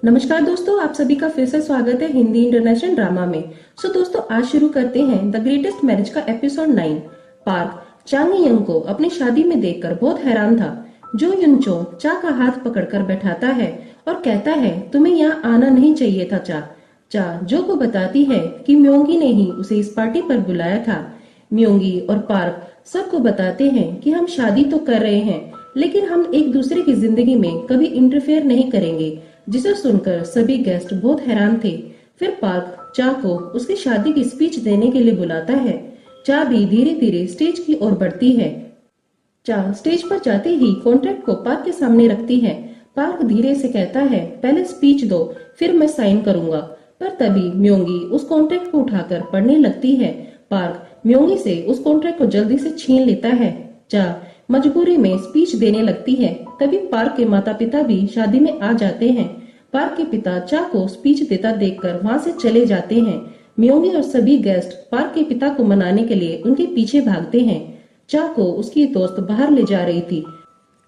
नमस्कार दोस्तों, आप सभी का फिर से स्वागत है हिंदी इंटरनेशनल ड्रामा में। दोस्तों आज शुरू करते हैं द ग्रेटेस्ट मैरिज का एपिसोड 9। पार्क चांग यंग को अपनी शादी में देखकर बहुत हैरान था। जो युनचो चा का हाथ पकड़कर बैठाता है और कहता है, तुम्हें यहाँ आना नहीं चाहिए था चा। चा जो को बताती है कि म्योंगी ने ही उसे इस पार्टी पर बुलाया था। म्योंगी और पार्क सबको बताते हैं कि हम शादी तो कर रहे हैं, लेकिन हम एक दूसरे की जिंदगी में कभी इंटरफेयर नहीं करेंगे, जिसे सुनकर सभी गेस्ट बहुत हैरान थे। फिर पार्क चा को उसकी शादी की स्पीच देने के लिए बुलाता है। चा भी धीरे धीरे स्टेज की ओर बढ़ती है। चा स्टेज पर जाते ही कॉन्ट्रैक्ट को पार्क के सामने रखती है। पार्क धीरे से कहता है, पहले स्पीच दो, फिर मैं साइन करूंगा। पर तभी म्योंगी उस कॉन्ट्रैक्ट को उठाकर पढ़ने लगती है। पार्क म्योंगी से उस कॉन्ट्रैक्ट को जल्दी से छीन लेता है। चा मजबूरी में स्पीच देने लगती है। तभी पार्क के माता पिता भी शादी में आ जाते हैं। पार्क के पिता चा को स्पीच देता देखकर वहां से चले जाते हैं। म्योंगी और सभी गेस्ट पार्क के पिता को मनाने के लिए उनके पीछे भागते हैं। चा को उसकी दोस्त बाहर ले जा रही थी।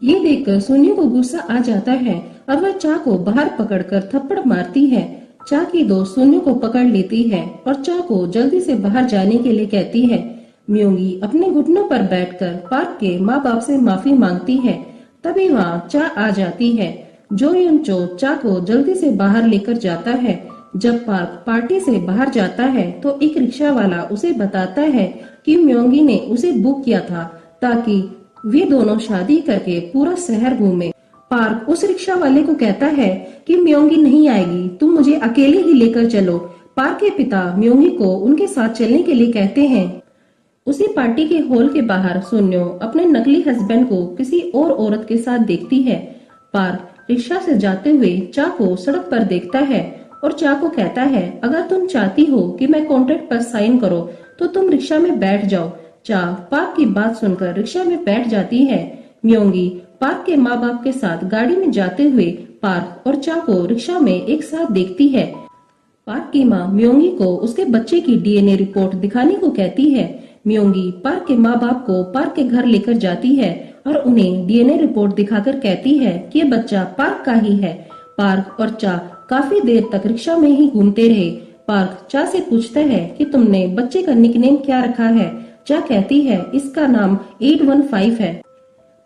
ये देखकर सुनियो को गुस्सा आ जाता है और वह चा को बाहर पकड़कर थप्पड़ मारती है। चा की दोस्त सुनियो को पकड़ लेती है और चा को जल्दी से बाहर जाने के लिए कहती है। म्योंगी अपने घुटनों पर बैठकर पार्क के माँ बाप से माफी मांगती है। तभी वहाँ चा आ जाती है। जो युनचो चा को जल्दी से बाहर लेकर जाता है। जब पार्क पार्टी से बाहर जाता है तो एक रिक्शा वाला उसे बताता है कि म्योंगी ने उसे बुक किया था ताकि वे दोनों शादी करके पूरा शहर घूमे। पार्क उस रिक्शा वाले को कहता है कि म्योंगी नहीं आएगी, तुम मुझे अकेले ही लेकर चलो। पार्क के पिता म्योंगी को उनके साथ चलने के लिए कहते हैं। उसी पार्टी के हॉल के बाहर सुन्यो अपने नकली हस्बैंड को किसी और औरत के साथ देखती है। पार्क रिक्शा से जाते हुए चा को सड़क पर देखता है और चा को कहता है, अगर तुम चाहती हो कि मैं कॉन्ट्रैक्ट पर साइन करो तो तुम रिक्शा में बैठ जाओ। चा पार्क की बात सुनकर रिक्शा में बैठ जाती है। म्योंगी पार्क के माँ बाप के साथ गाड़ी में जाते हुए पार्क और चा को रिक्शा में एक साथ देखती है। पार्क की माँ म्योंगी को उसके बच्चे की डीएनए रिपोर्ट दिखाने को कहती है। म्योंगी पार्क के माँ बाप को पार्क के घर लेकर जाती है और उन्हें डीएनए रिपोर्ट दिखाकर कहती है कि ये बच्चा पार्क का ही है। पार्क और चा काफी देर तक रिक्शा में ही घूमते रहे। पार्क चा से पूछता है कि तुमने बच्चे का निकनेम क्या रखा है। चा कहती है, इसका नाम 815 है।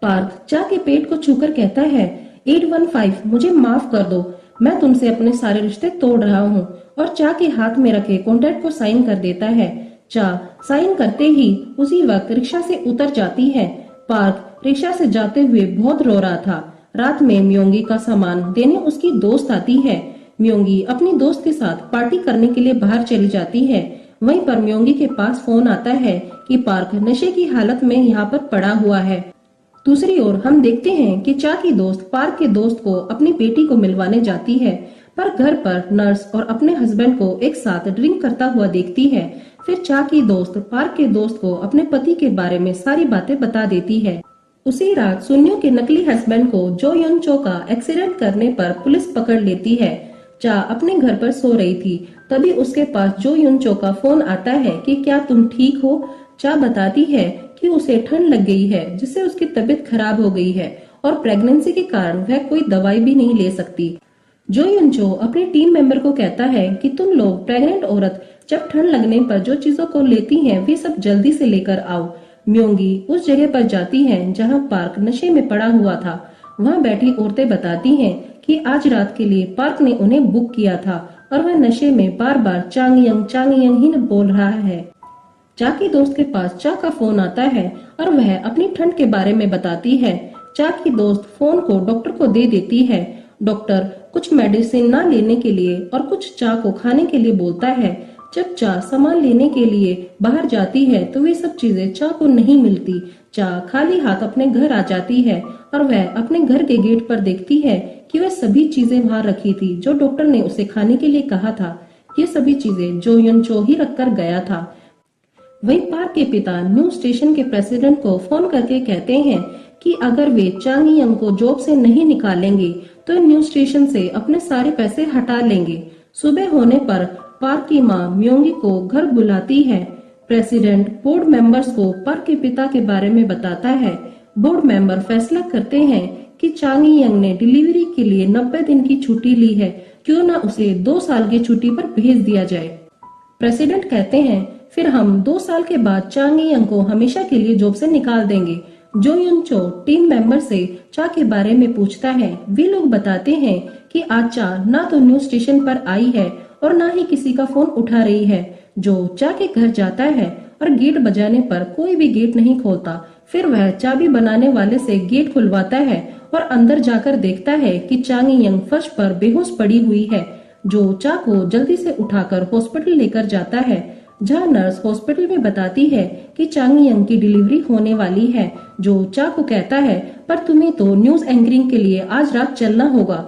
पार्क चा के पेट को छूकर कहता है, 815 मुझे माफ कर दो, मैं तुमसे अपने सारे रिश्ते तोड़ रहा हूँ। और चा के हाथ में रखे कॉन्ट्रैक्ट को साइन कर देता है। चा साइन करते ही उसी वक्त रिक्शा से उतर जाती है। पार्क रिक्शा से जाते हुए बहुत रो रहा था। रात में म्योंगी का सामान देने उसकी दोस्त आती है। म्योंगी अपनी दोस्त के साथ पार्टी करने के लिए बाहर चली जाती है। वहीं पर म्योंगी के पास फोन आता है कि पार्क नशे की हालत में यहाँ पर पड़ा हुआ है। दूसरी ओर हम देखते हैं कि चा की दोस्त पार्क के दोस्त को अपनी बेटी को मिलवाने जाती है, पर घर पर नर्स और अपने हस्बैंड को एक साथ ड्रिंक करता हुआ देखती है। फिर चा की दोस्त पार्क के दोस्त को अपने पति के बारे में सारी बातें बता देती है। उसी रात सुन्यो के नकली हस्बैंड को जो युनचो का एक्सीडेंट करने पर पुलिस पकड़ लेती है। चा अपने घर पर सो रही थी, तभी उसके पास जो युनचो का फोन आता है कि क्या तुम ठीक हो। चा बताती है कि उसे ठंड लग गई है, जिससे उसकी तबीयत खराब हो गई है और प्रेगनेंसी के कारण वह कोई दवाई भी नहीं ले सकती। जो युनचो अपने टीम मेंबर को कहता है कि तुम लोग प्रेग्नेंट औरत जब ठंड लगने पर जो चीजों को लेती हैं वे सब जल्दी से लेकर आओ। म्योंगी उस जगह पर जाती है जहां पार्क नशे में पड़ा हुआ था। वहां बैठी औरतें बताती हैं कि आज रात के लिए पार्क ने उन्हें बुक किया था और वह नशे में बार बार चांग यंग ही बोल रहा है। चा की दोस्त के पास चा का फोन आता है और वह अपनी ठंड के बारे में बताती है। चा की दोस्त फोन को डॉक्टर को दे देती है। डॉक्टर कुछ मेडिसिन ना लेने के लिए और कुछ चा को खाने के लिए बोलता है। जब चा सामान लेने के लिए बाहर जाती है तो वे सब चीजें चा को नहीं मिलती। चा खाली हाथ अपने घर आ जाती है और वह अपने घर के गेट पर देखती है कि वह सभी चीजें वहां रखी थी जो डॉक्टर ने उसे खाने के लिए कहा था। ये सभी चीजें जो युनचो ही रख कर गया था। वहीं पार्क के पिता न्यू स्टेशन के प्रेसिडेंट को फोन करके कहते हैं कि अगर वे चांग यंग को जॉब से नहीं निकालेंगे तो न्यू स्टेशन से अपने सारे पैसे हटा लेंगे। सुबह होने पर पार्क की माँ म्योंगी को घर बुलाती है। प्रेसिडेंट बोर्ड मेंबर्स को पार्क के पिता के बारे में बताता है। बोर्ड मेंबर फैसला करते हैं कि चांग यंग ने डिलीवरी के लिए 90 दिन की छुट्टी ली है, क्यों ना उसे 2 साल की छुट्टी पर भेज दिया जाए। प्रेसिडेंट कहते हैं, फिर हम 2 साल के बाद चांग यंग को हमेशा के लिए जॉब से निकाल देंगे। जो युन चो टीम मेंबर से चा के बारे में पूछता है। वे लोग बताते हैं कि आज चा ना तो न्यूज स्टेशन पर आई है और ना ही किसी का फोन उठा रही है। जो चा के घर जाता है और गेट बजाने पर कोई भी गेट नहीं खोलता। फिर वह चाबी बनाने वाले से गेट खुलवाता है और अंदर जाकर देखता है कि चांग यंग फर्श पर बेहोश पड़ी हुई है। जो चा को जल्दी से उठाकर हॉस्पिटल लेकर जाता है, जहाँ नर्स हॉस्पिटल में बताती है कि चांग यंग की डिलीवरी होने वाली है। जो चा को कहता है, पर तुम्हें तो न्यूज एंकरिंग के लिए आज रात चलना होगा।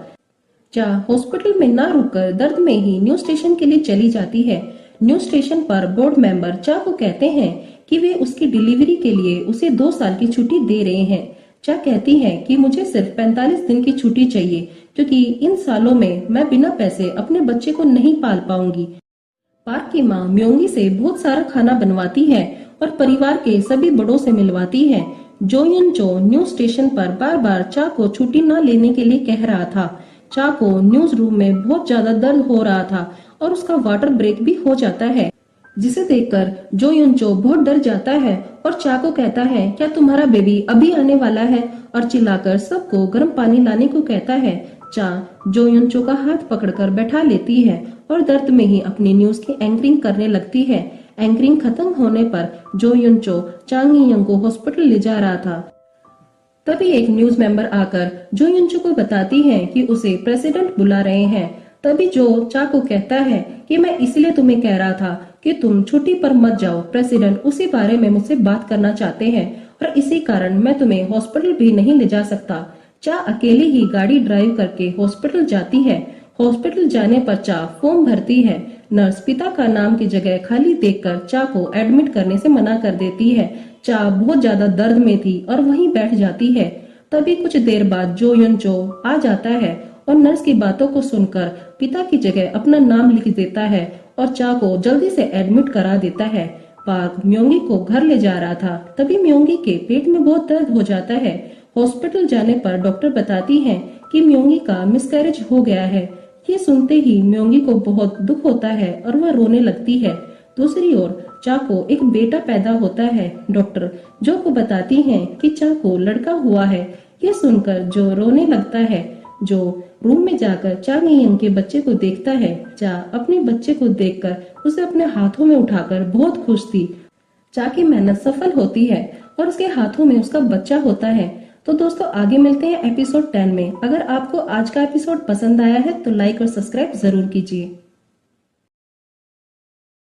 चा हॉस्पिटल में ना रुककर दर्द में ही न्यूज स्टेशन के लिए चली जाती है। न्यूज स्टेशन पर बोर्ड मेंबर चा को कहते हैं कि वे उसकी डिलीवरी के लिए उसे 2 साल की छुट्टी दे रहे हैं। चा कहती है कि मुझे सिर्फ 45 दिन की छुट्टी चाहिए, क्योंकि इन सालों में मैं बिना पैसे अपने बच्चे को नहीं पाल पाऊंगी। पार्क की माँ म्योंगी से बहुत सारा खाना बनवाती है और परिवार के सभी बड़ों से मिलवाती है। जो युन चो न्यूज स्टेशन पर बार बार चा को छुट्टी न लेने के लिए कह रहा था। चा को न्यूज रूम में बहुत ज्यादा दर्द हो रहा था और उसका वाटर ब्रेक भी हो जाता है, जिसे देखकर जो युन चो बहुत डर जाता है और चा को कहता है, क्या तुम्हारा बेबी अभी आने वाला है, और चिल्लाकर सबको गर्म पानी लाने को कहता है। चा जो युन चो का हाथ पकड़कर बैठा लेती है और दर्द में ही अपनी न्यूज की एंकरिंग करने लगती है। एंकरिंग खत्म होने पर जो युन चो चांग यंग को हॉस्पिटल ले जा रहा था। तभी एक न्यूज मेंबर आकर जो युन चो को बताती है कि उसे प्रेसिडेंट बुला रहे हैं। तभी जो चा को कहता है कि मैं इसलिए तुम्हें कह रहा था कि तुम छुट्टी पर मत जाओ, प्रेसिडेंट उसी बारे में मुझसे बात करना चाहते हैं और इसी कारण मैं तुम्हें हॉस्पिटल भी नहीं ले जा सकता। चा अकेली ही गाड़ी ड्राइव करके हॉस्पिटल जाती है। हॉस्पिटल जाने पर चा फॉर्म भरती है। नर्स पिता का नाम की जगह खाली देखकर चा को एडमिट करने से मना कर देती है। चा बहुत ज्यादा दर्द में थी और वहीं बैठ जाती है। तभी कुछ देर बाद जो युन चो आ जाता है और नर्स की बातों को सुनकर पिता की जगह अपना नाम लिख देता है और चा को जल्दी से एडमिट करा देता है। पार्क म्योंगी को घर ले जा रहा था। तभी म्योंगी के पेट में बहुत दर्द हो जाता है। हॉस्पिटल जाने पर डॉक्टर बताती है कि म्योंगी का मिसकैरेज हो गया है। ये सुनते ही म्योंगी को बहुत दुख होता है और वह रोने लगती है। दूसरी ओर चा को एक बेटा पैदा होता है। डॉक्टर जो को बताती हैं कि चा को लड़का हुआ है। ये सुनकर जो रोने लगता है। जो रूम में जाकर चांग यंग के बच्चे को देखता है। चा अपने बच्चे को देखकर उसे अपने हाथों में उठाकर बहुत खुश थी। चा की मेहनत सफल होती है और उसके हाथों में उसका बच्चा होता है। तो दोस्तों आगे मिलते हैं एपिसोड 10 में। अगर आपको आज का एपिसोड पसंद आया है तो लाइक और सब्सक्राइब जरूर कीजिए।